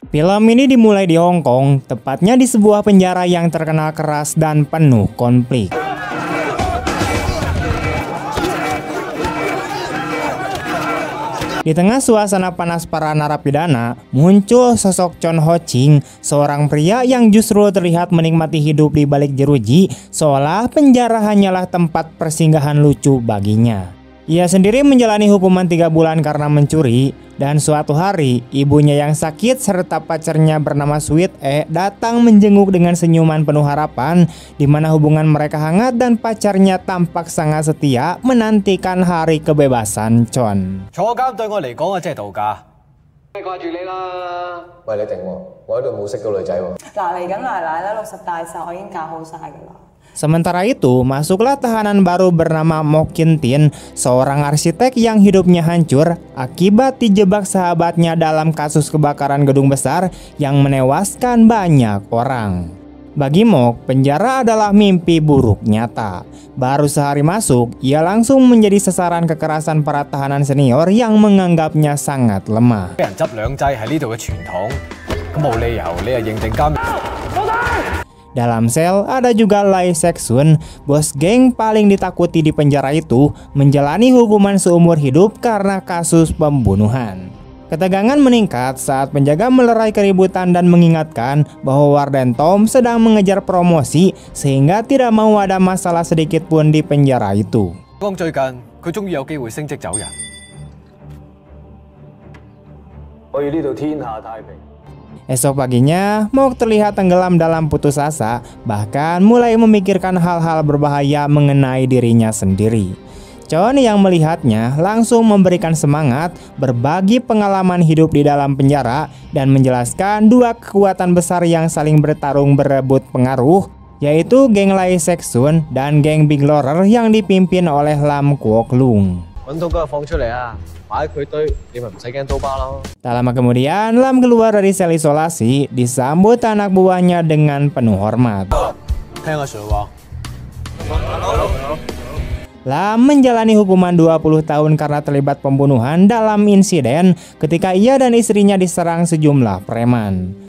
Film ini dimulai di Hong Kong, tepatnya di sebuah penjara yang terkenal keras dan penuh konflik. Di tengah suasana panas para narapidana, muncul sosok Chon Ho Ching, seorang pria yang justru terlihat menikmati hidup di balik jeruji, seolah penjara hanyalah tempat persinggahan lucu baginya. Ia sendiri menjalani hukuman 3 bulan karena mencuri, dan suatu hari ibunya yang sakit serta pacarnya bernama Sweet datang menjenguk dengan senyuman penuh harapan, di mana hubungan mereka hangat dan pacarnya tampak sangat setia menantikan hari kebebasan Chon. 坐監對我嚟講啊，即係度假。掛住你啦！喂，你停喎，我喺度冇識到女仔喎。嗱，嚟緊奶奶咧60大壽，我已經教好晒㗎啦。 Sementara itu, masuklah tahanan baru bernama Mok Kin Tin, seorang arsitek yang hidupnya hancur akibat dijebak sahabatnya dalam kasus kebakaran gedung besar yang menewaskan banyak orang. Bagi Mok, penjara adalah mimpi buruk nyata. Baru sehari masuk, ia langsung menjadi sasaran kekerasan para tahanan senior yang menganggapnya sangat lemah. 俾人執兩劑係呢度嘅傳統，咁冇理由你又認定監。 Dalam sel ada juga Lai Sek-sun, bos geng paling ditakuti di penjara itu, menjalani hukuman seumur hidup karena kasus pembunuhan. Ketegangan meningkat saat penjaga melerai keributan dan mengingatkan bahwa Warden Tom sedang mengejar promosi sehingga tidak mau ada masalah sedikit pun di penjara itu. 講最近佢終於有機會升職走人。我要呢度天下太平。 Esok paginya, Mok terlihat tenggelam dalam putus asa, bahkan mulai memikirkan hal-hal berbahaya mengenai dirinya sendiri. Chon yang melihatnya langsung memberikan semangat, berbagi pengalaman hidup di dalam penjara, dan menjelaskan 2 kekuatan besar yang saling bertarung berebut pengaruh, yaitu geng Lai Sek-sun dan geng Big Lorer yang dipimpin oleh Lam Kwok Lung. 揾到嗰日放出嚟啊！ Tak lama kemudian, Lam keluar dari sel isolasi, disambut anak buahnya dengan penuh hormat. Lam menjalani hukuman 20 tahun karena terlibat pembunuhan dalam insiden ketika ia dan istrinya diserang sejumlah preman.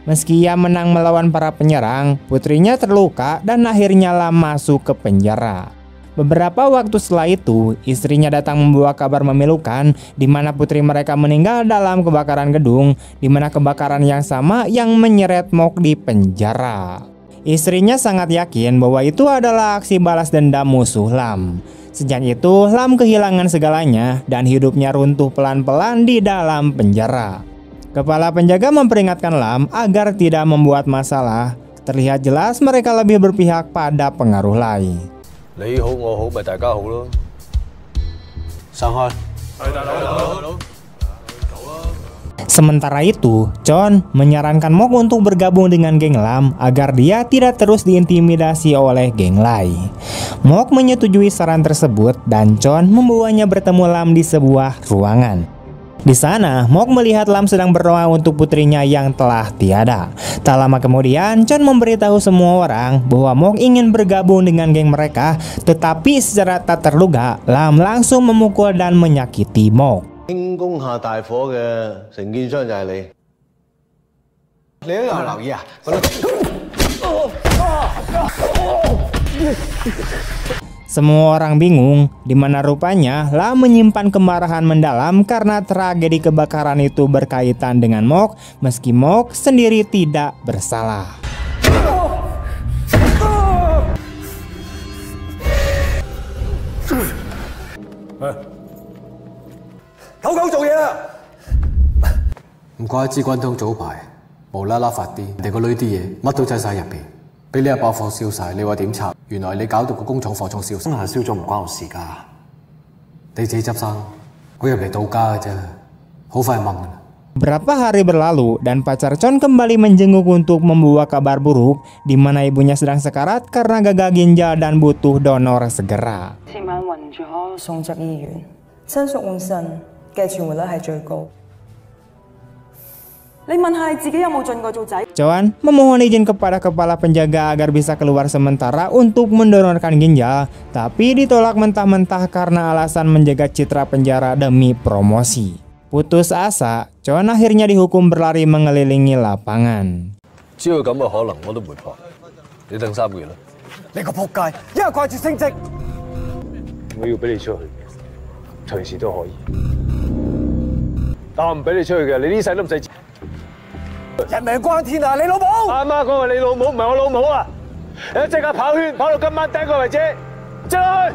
Meski ia menang melawan para penyerang, putrinya terluka dan akhirnya Lam masuk ke penjara. Beberapa waktu setelah itu, istrinya datang membawa kabar memilukan di mana putri mereka meninggal dalam kebakaran gedung, di mana kebakaran yang sama yang menyeret Mok di penjara. Istrinya sangat yakin bahwa itu adalah aksi balas dendam musuh Lam. Sejak itu, Lam kehilangan segalanya dan hidupnya runtuh pelan-pelan di dalam penjara. Kepala penjaga memperingatkan Lam agar tidak membuat masalah. Terlihat jelas mereka lebih berpihak pada pengaruh Lai. Sementara itu, Chon menyarankan Mok untuk bergabung dengan geng Lam agar dia tidak terus diintimidasi oleh geng Lai. Mok menyetujui saran tersebut dan Chon membawanya bertemu Lam di sebuah ruangan. Di sana, Mok melihat Lam sedang berdoa untuk putrinya yang telah tiada. Tak lama kemudian, Chon memberitahu semua orang bahwa Mok ingin bergabung dengan geng mereka, tetapi secara tak terduga, Lam langsung memukul dan menyakiti Mok. 輕工下大火嘅承建商就係你。你都有留意啊？ Semua orang bingung, di mana rupanya Lam menyimpan kemarahan mendalam karena tragedi kebakaran itu berkaitan dengan Mok, meski Mok sendiri tidak bersalah.唔怪之軍通早排無啦啦發癲，人哋個女啲嘢乜都擠晒入邊，俾呢一把火燒晒，你話點拆？原來你搞到個工廠火廠燒晒，燒咗唔關我事㗎，你自己執生，我入嚟度假嘅啫，好快掹㗎啦。 Beberapa hari berlalu dan pacar Chon kembali menjenguk untuk membawa kabar buruk di mana ibunya sedang sekarat karena gagal ginjal dan butuh donor segera. 前晚暈咗，送入醫院，親屬換腎嘅存活率係最高。你問下你自己有冇進過做仔？ Chon memohon izin kepada kepala penjaga agar bisa keluar sementara untuk mendonorkan ginjal, tapi ditolak mentah-mentah karena alasan menjaga citra penjara demi promosi. Putus asa, Chon akhirnya dihukum berlari mengelilingi lapangan. 只要咁嘅可能，我都唔會破。你等3個月啦。你個仆街，因為掛住升職。我要俾你出去，隨時都可以。但我唔俾你出去嘅，你呢世都唔使。人命關天啊！你老母！阿媽講係你老母，唔係我老母啊！你即刻跑圈，跑到今晚頂個為止，出去！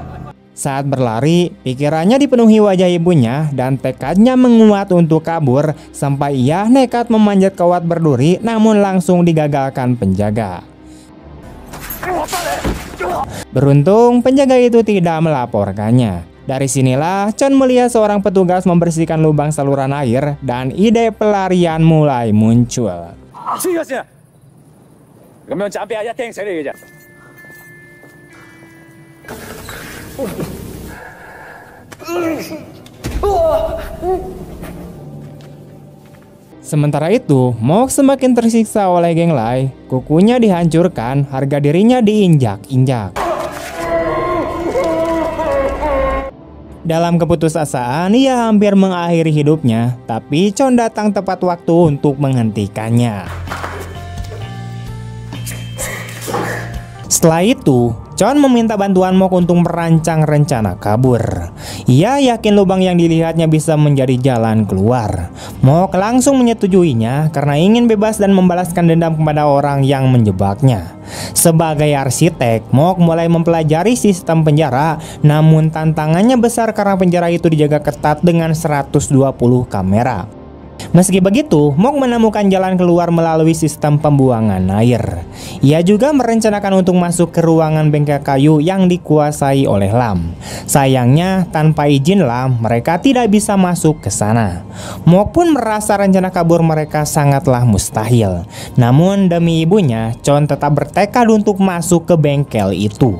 Saat berlari, pikirannya dipenuhi wajah ibunya dan tekadnya menguat untuk kabur sampai ia nekat memanjat kawat berduri namun langsung digagalkan penjaga. Beruntung penjaga itu tidak melaporkannya. Dari sinilah Chon melihat seorang petugas membersihkan lubang saluran air dan ide pelarian mulai muncul. Sementara itu, Mok semakin tersiksa oleh geng Lai. Kukunya dihancurkan, harga dirinya diinjak-injak. Dalam keputusasaan, ia hampir mengakhiri hidupnya, tapi Chon datang tepat waktu untuk menghentikannya. Setelah itu, Chon meminta bantuan Mok untuk merancang rencana kabur. Ia yakin lubang yang dilihatnya bisa menjadi jalan keluar. Mok langsung menyetujuinya karena ingin bebas dan membalaskan dendam kepada orang yang menjebaknya. Sebagai arsitek, Mok mulai mempelajari sistem penjara, namun tantangannya besar karena penjara itu dijaga ketat dengan 120 kamera. Meski begitu, Mok menemukan jalan keluar melalui sistem pembuangan air. Ia juga merencanakan untuk masuk ke ruangan bengkel kayu yang dikuasai oleh Lam. Sayangnya, tanpa izin Lam, mereka tidak bisa masuk ke sana. Mok pun merasa rencana kabur mereka sangatlah mustahil. Namun demi ibunya, Chon tetap bertekad untuk masuk ke bengkel itu.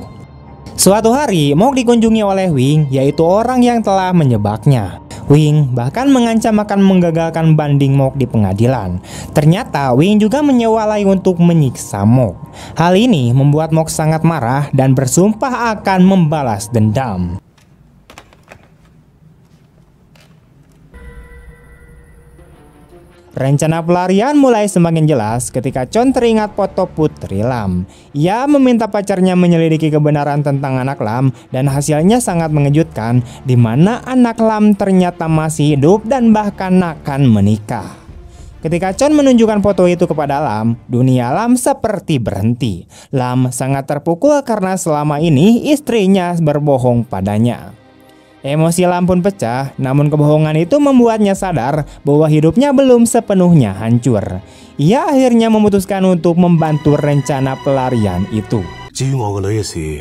Suatu hari, Mok dikunjungi oleh Wing, yaitu orang yang telah menyebaknya. Wing bahkan mengancam akan menggagalkan banding Mok di pengadilan. Ternyata Wing juga menyewa Lai untuk menyiksa Mok. Hal ini membuat Mok sangat marah dan bersumpah akan membalas dendam. Rencana pelarian mulai semakin jelas ketika Chon teringat foto Putri Lam. Ia meminta pacarnya menyelidiki kebenaran tentang anak Lam dan hasilnya sangat mengejutkan, di mana anak Lam ternyata masih hidup dan bahkan akan menikah. Ketika Chon menunjukkan foto itu kepada Lam, dunia Lam seperti berhenti. Lam sangat terpukul karena selama ini istrinya berbohong padanya. Emosi Lam pun pecah, namun kebohongan itu membuatnya sadar bahwa hidupnya belum sepenuhnya hancur. Ia akhirnya memutuskan untuk membantu rencana pelarian itu. 至於我個女嘅事，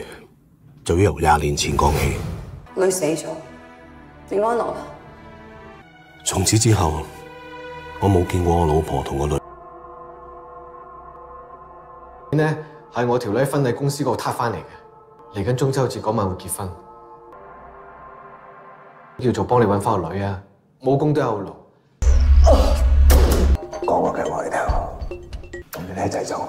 就要由20年前講起。女死咗，你安樂啦？從此之後，我冇見過我老婆同個女。呢係我條女喺婚禮公司嗰度撻翻嚟嘅，嚟緊中秋節嗰晚會結婚。叫做幫你揾翻個女啊，武功都有路。講個計劃你聽，咁你一齊走。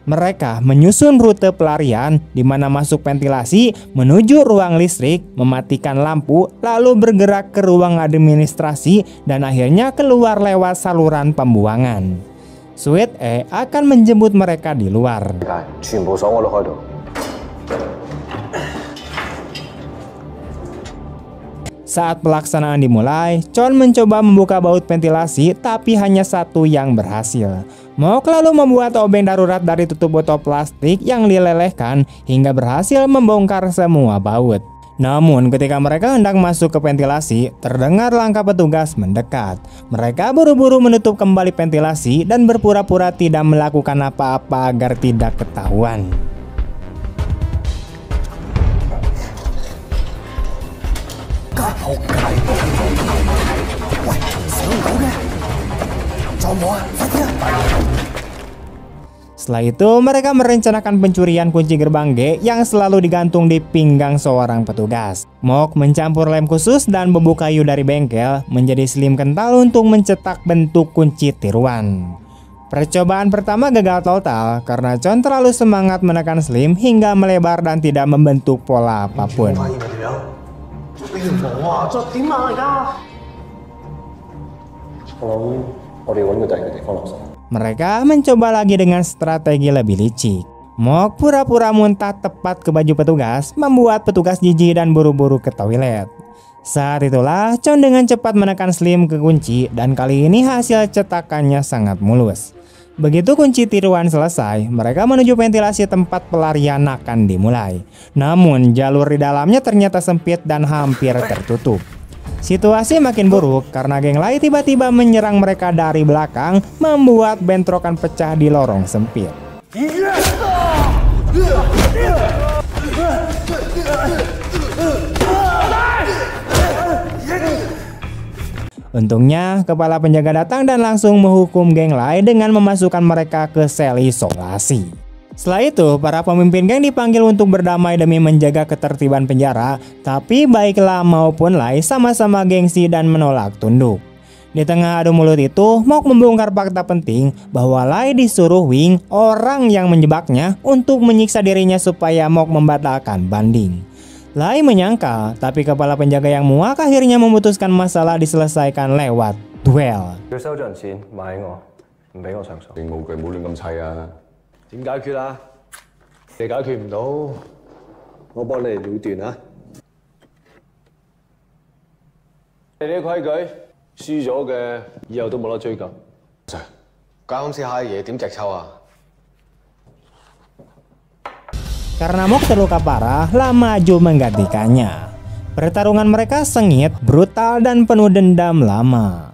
Mereka menyusun rute pelarian di mana masuk ventilasi, menuju ruang listrik, mematikan lampu, lalu bergerak ke ruang administrasi dan akhirnya keluar lewat saluran pembuangan. Sweet E akan menjemput mereka di luar. 全部鎖我都開到。 Saat pelaksanaan dimulai, Chon mencoba membuka baut ventilasi tapi hanya satu yang berhasil. Mok lalu membuat obeng darurat dari tutup botol plastik yang dilelehkan hingga berhasil membongkar semua baut. Namun ketika mereka hendak masuk ke ventilasi, terdengar langkah petugas mendekat. Mereka buru-buru menutup kembali ventilasi dan berpura-pura tidak melakukan apa-apa agar tidak ketahuan. Setelah itu mereka merencanakan pencurian kunci gerbang G yang selalu digantung di pinggang seorang petugas. Mok mencampur lem khusus dan bubuk kayu dari bengkel menjadi slim kental untuk mencetak bentuk kunci tiruan. Percobaan pertama gagal total karena Chon terlalu semangat menekan slim hingga melebar dan tidak membentuk pola apapun. Mereka mencoba lagi dengan strategi lebih licik. Mok pura-pura muntah tepat ke baju petugas, membuat petugas jijik dan buru-buru ke toilet. Saat itulah Chon dengan cepat menekan slim ke kunci dan kali ini hasil cetakannya sangat mulus. Begitu kunci tiruan selesai, mereka menuju ventilasi tempat pelarian akan dimulai. Namun jalur di dalamnya ternyata sempit dan hampir tertutup. Situasi makin buruk karena geng Lai tiba-tiba menyerang mereka dari belakang, membuat bentrokan pecah di lorong sempit. Untungnya kepala penjaga datang dan langsung menghukum geng Lai dengan memasukkan mereka ke sel isolasi. Setelah itu, para pemimpin geng dipanggil untuk berdamai demi menjaga ketertiban penjara, tapi baik Lam maupun Lai sama-sama gengsi dan menolak tunduk. Di tengah adu mulut itu, Mok membongkar fakta penting bahwa Lai disuruh Wing, orang yang menjebaknya, untuk menyiksa dirinya supaya Mok membatalkan banding. Lai menyangkal, tapi kepala penjaga yang muak akhirnya memutuskan masalah diselesaikan lewat duel. 點解決啊？你解決唔到，我幫你哋了斷啊！你啲規矩，輸咗嘅以後都冇得追究。Sir，間公司下嘅嘢點直抽啊？ Karena Mok terluka parah, Lam maju menggantikannya. Pertarungan mereka sengit, brutal, dan penuh dendam lama.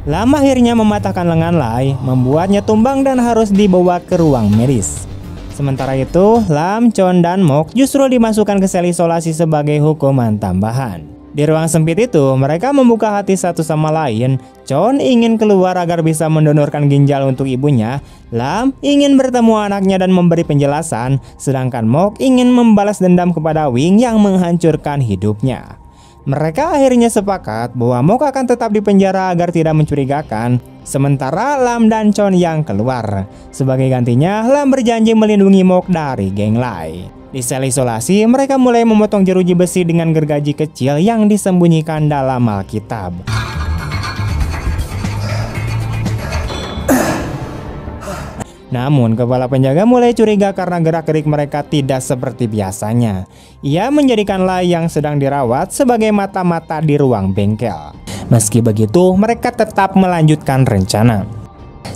Lam akhirnya mematahkan lengan Lai, membuatnya tumbang dan harus dibawa ke ruang medis. Sementara itu, Lam, Chon, dan Mok justru dimasukkan ke sel isolasi sebagai hukuman tambahan. Di ruang sempit itu, mereka membuka hati satu sama lain. Chon ingin keluar agar bisa mendonorkan ginjal untuk ibunya. Lam ingin bertemu anaknya dan memberi penjelasan, sedangkan Mok ingin membalas dendam kepada Wing yang menghancurkan hidupnya. Mereka akhirnya sepakat bahwa Mok akan tetap di penjara agar tidak mencurigakan, sementara Lam dan Chon yang keluar. Sebagai gantinya, Lam berjanji melindungi Mok dari geng Lai. Di sel isolasi, mereka mulai memotong jeruji besi dengan gergaji kecil yang disembunyikan dalam Alkitab. Namun kepala penjaga mulai curiga karena gerak-gerik mereka tidak seperti biasanya. Ia menjadikan Lai yang sedang dirawat sebagai mata-mata di ruang bengkel. Meski begitu, mereka tetap melanjutkan rencana.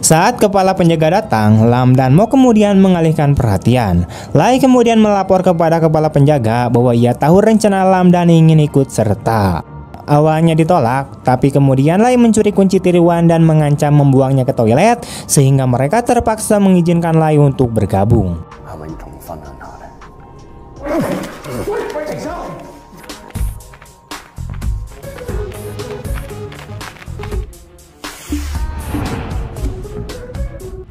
Saat kepala penjaga datang, Lam dan Mok kemudian mengalihkan perhatian. Lai kemudian melapor kepada kepala penjaga bahwa ia tahu rencana Lam dan ingin ikut serta. Awalnya ditolak, tapi kemudian Lai mencuri kunci tiruan dan mengancam membuangnya ke toilet, sehingga mereka terpaksa mengizinkan Lai untuk bergabung.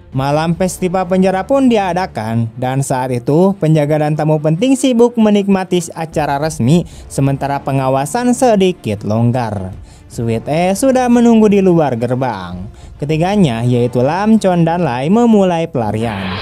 Malam festival penjara pun diadakan, dan saat itu penjaga dan tamu penting sibuk menikmati acara resmi, sementara pengawasan sedikit longgar. Sweet E sudah menunggu di luar gerbang. Ketiganya, yaitu Lam, Chon, dan Lai, memulai pelarian.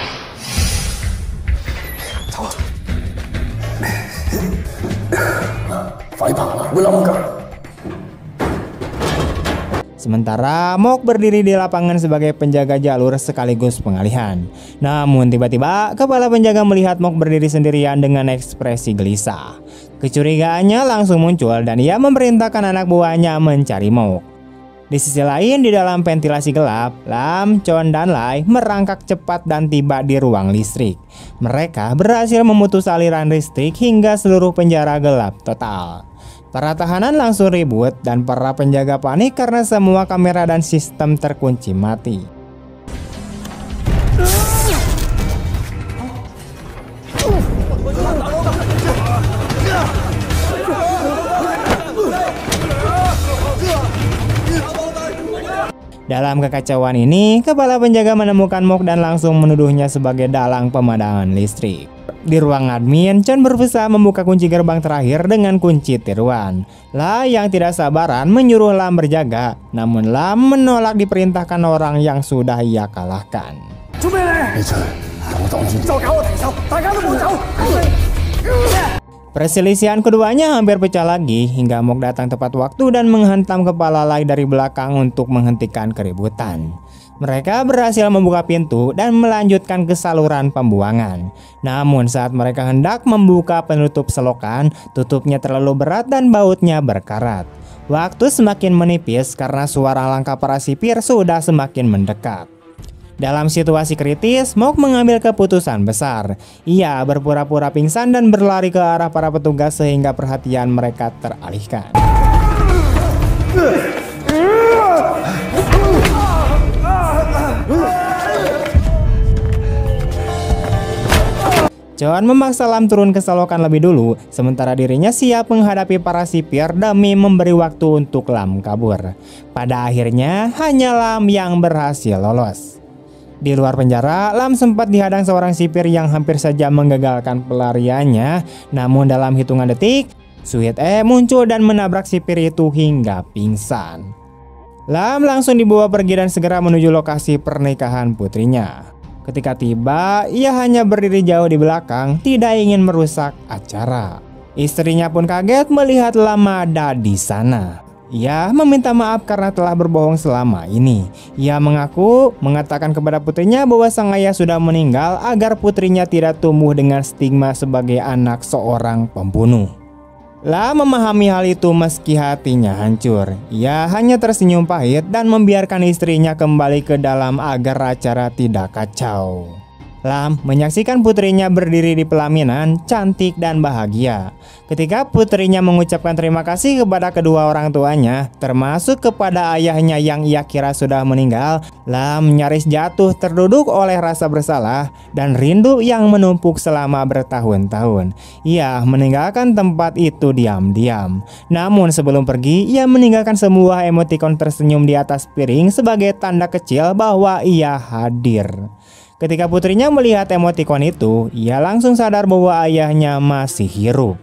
Sementara Mok berdiri di lapangan sebagai penjaga jalur sekaligus pengalihan. Namun tiba-tiba kepala penjaga melihat Mok berdiri sendirian dengan ekspresi gelisah. Kecurigaannya langsung muncul dan ia memerintahkan anak buahnya mencari Mok. Di sisi lain, di dalam ventilasi gelap, Lam, Chon, dan Lai merangkak cepat dan tiba di ruang listrik. Mereka berhasil memutus aliran listrik hingga seluruh penjara gelap total. Para tahanan langsung ribut dan para penjaga panik karena semua kamera dan sistem terkunci mati. Dalam kekacauan ini, kepala penjaga menemukan Mok dan langsung menuduhnya sebagai dalang pemadaman listrik. Di ruang admin, Chon berusaha membuka kunci gerbang terakhir dengan kunci tiruan. Lai yang tidak sabaran menyuruh Lam berjaga, namun Lam menolak diperintahkan orang yang sudah ia kalahkan. Perselisihan keduanya hampir pecah lagi hingga Mok datang tepat waktu dan menghantam kepala Lai dari belakang untuk menghentikan keributan. Mereka berhasil membuka pintu dan melanjutkan ke saluran pembuangan. Namun saat mereka hendak membuka penutup selokan, tutupnya terlalu berat dan bautnya berkarat. Waktu semakin menipis karena suara langkah para sipir sudah semakin mendekat. Dalam situasi kritis, Mok mengambil keputusan besar. Ia berpura-pura pingsan dan berlari ke arah para petugas sehingga perhatian mereka teralihkan. Chon memaksa Lam turun ke selokan lebih dulu, sementara dirinya siap menghadapi para sipir demi memberi waktu untuk Lam kabur. Pada akhirnya, hanya Lam yang berhasil lolos. Di luar penjara, Lam sempat dihadang seorang sipir yang hampir saja menggagalkan pelariannya. Namun dalam hitungan detik, Sweet E muncul dan menabrak sipir itu hingga pingsan. Lam langsung dibawa pergi dan segera menuju lokasi pernikahan putrinya. Ketika tiba, ia hanya berdiri jauh di belakang, tidak ingin merusak acara. Istrinya pun kaget melihat Lam ada di sana. Ia meminta maaf karena telah berbohong selama ini. Ia mengatakan kepada putrinya bahwa sang ayah sudah meninggal agar putrinya tidak tumbuh dengan stigma sebagai anak seorang pembunuh. Lam memahami hal itu meski hatinya hancur. Ia hanya tersenyum pahit dan membiarkan istrinya kembali ke dalam agar acara tidak kacau. Lam menyaksikan putrinya berdiri di pelaminan, cantik dan bahagia. Ketika putrinya mengucapkan terima kasih kepada kedua orang tuanya, termasuk kepada ayahnya yang ia kira sudah meninggal, Lam nyaris jatuh terduduk oleh rasa bersalah dan rindu yang menumpuk selama bertahun-tahun. Ia meninggalkan tempat itu diam-diam. Namun sebelum pergi, ia meninggalkan sebuah emotikon tersenyum di atas piring sebagai tanda kecil bahwa ia hadir. Ketika putrinya melihat emotikon itu, ia langsung sadar bahwa ayahnya masih hidup.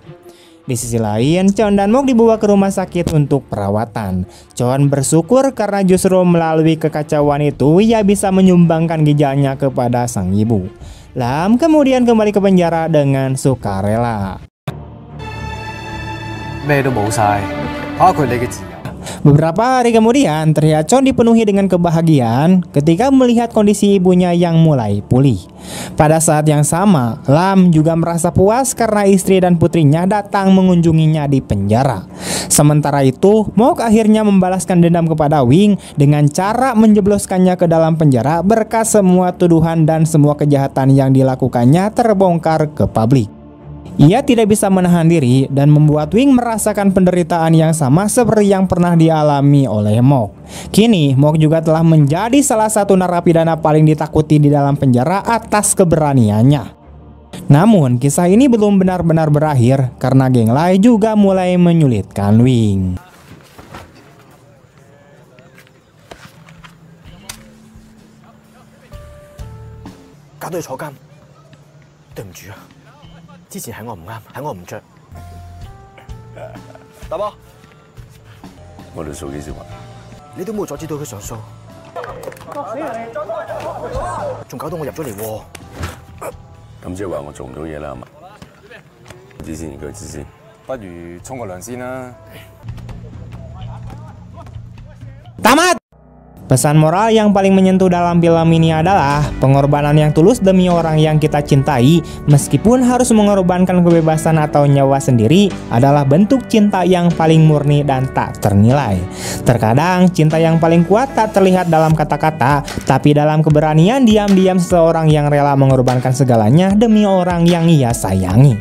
Di sisi lain, Chon dan Mok dibawa ke rumah sakit untuk perawatan. Chon bersyukur karena justru melalui kekacauan itu, ia bisa menyumbangkan ginjalnya kepada sang ibu. Lam kemudian kembali ke penjara dengan sukarela. Beberapa hari kemudian, terlihat Chon dipenuhi dengan kebahagiaan ketika melihat kondisi ibunya yang mulai pulih. Pada saat yang sama, Lam juga merasa puas karena istri dan putrinya datang mengunjunginya di penjara. Sementara itu, Mok akhirnya membalaskan dendam kepada Wing dengan cara menjebloskannya ke dalam penjara berkat semua tuduhan dan semua kejahatan yang dilakukannya terbongkar ke publik. Ia tidak bisa menahan diri dan membuat Wing merasakan penderitaan yang sama seperti yang pernah dialami oleh Mok. Kini, Mok juga telah menjadi salah satu narapidana paling ditakuti di dalam penjara atas keberaniannya. Namun, kisah ini belum benar-benar berakhir karena geng Lai juga mulai menyulitkan Wing.大波，我哋數幾時還？你都冇阻止到佢上訴，仲搞到我入咗嚟喎。咁即係話我做唔到嘢啦，係嘛？知先，佢知先。不如沖個涼先啦。Tamat! Pesan moral yang paling menyentuh dalam film ini adalah pengorbanan yang tulus demi orang yang kita cintai, meskipun harus mengorbankan kebebasan atau nyawa sendiri, adalah bentuk cinta yang paling murni dan tak ternilai. Terkadang cinta yang paling kuat tak terlihat dalam kata-kata, tapi dalam keberanian diam-diam seseorang yang rela mengorbankan segalanya demi orang yang ia sayangi.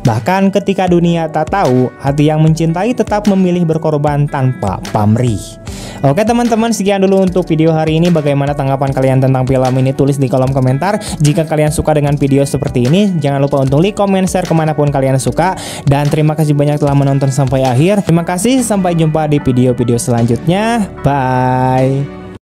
Bahkan ketika dunia tak tahu, hati yang mencintai tetap memilih berkorban tanpa pamrih. Oke teman-teman, sekian dulu untuk video hari ini. Bagaimana tanggapan kalian tentang film ini? Tulis di kolom komentar. Jika kalian suka dengan video seperti ini, jangan lupa untuk like, comment, share kemanapun kalian suka. Dan terima kasih banyak telah menonton sampai akhir. Terima kasih, sampai jumpa di video-video selanjutnya. Bye.